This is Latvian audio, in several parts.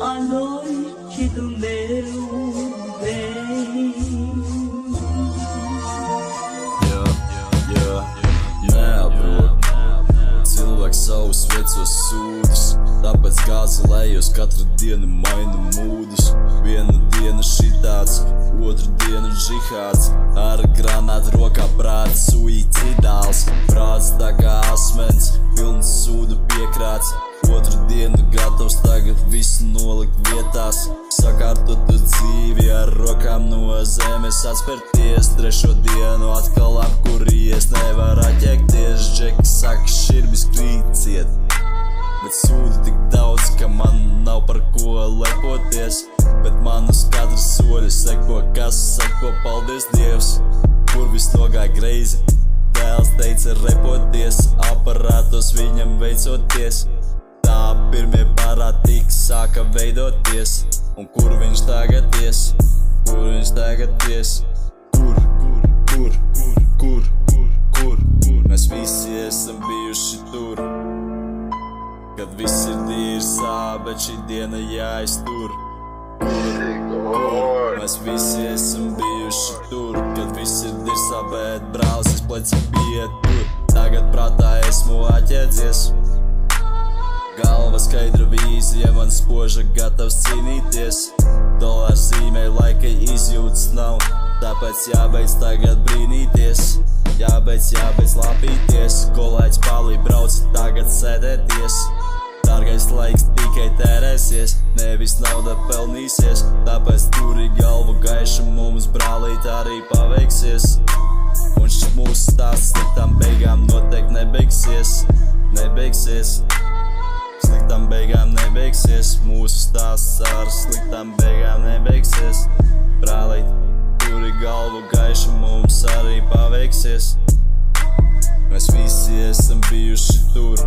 à lối khi từng đều về. Cilvēks savus vecos sūdus, tāpēc gāzelējos katru dienu mainu mūdus. Vienu dienu šitāds, otru dienu džihāds, ar granātu rokā prāts suicidāls. Prāts tā kā asmens, pilns sūdu piekrāts. Otru dienu gatavs tagad visu nolikt vietās. Sakārtot tu dzīvi ar rokām no zemes atspērties. Trešo dienu atkal apkuries, nevar atķekties. Džeki saka, širbis krīt ciet, bet sūdu tik daudz, ka man nav par ko lepoties. Bet man uz katru soļu seko, kas seko, paldies Dievs. Kur viss nogāja greizi, tēls teica repoties, aparātos viņam veicoties. Tā pirmie parātīgi sāka veidoties. Un kur viņš tagad ies? Kur viņš tagad ies? Kur? Mēs visi esam bijuši tur, kad viss ir dīrsā, bet šī diena jāiztur. Kur? Mēs visi esam bijuši tur, kad viss ir dirsā, bet brālis pleci bija tur. Tagad prātā esmu atjēdzies. Galva skaidra vīzija, man spoža gatavs cīnīties. Dolārs zīmē laika izjūtas nav, tāpēc jābeidz tagad brīnīties. Jābeidz lapīties, kolēģis palī brauc, tagad sēdēties. Dārgais laiks tikai tērēsies, nevis nauda pelnīsies. Tāpēc turi galvu gaišu, mums brālīt arī paveiksies. Un šis mūsu stāsts sliktām beigām noteikti nebeigsies. Sliktām beigām nebeigsies, mūsu stāsts ar sliktām beigām nebeigsies. Brālīt, turi galvu gaišu, mums arī paveiksies. Mēs visi esam bijuši tur,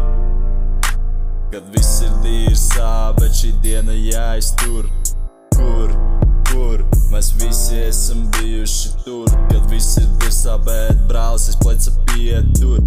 kad viss ir dīrsā, bet šī diena jāiztur. Kur? Mēs visi esam bijuši tur, kad viss ir dirsā, bet brālis pleca pietur.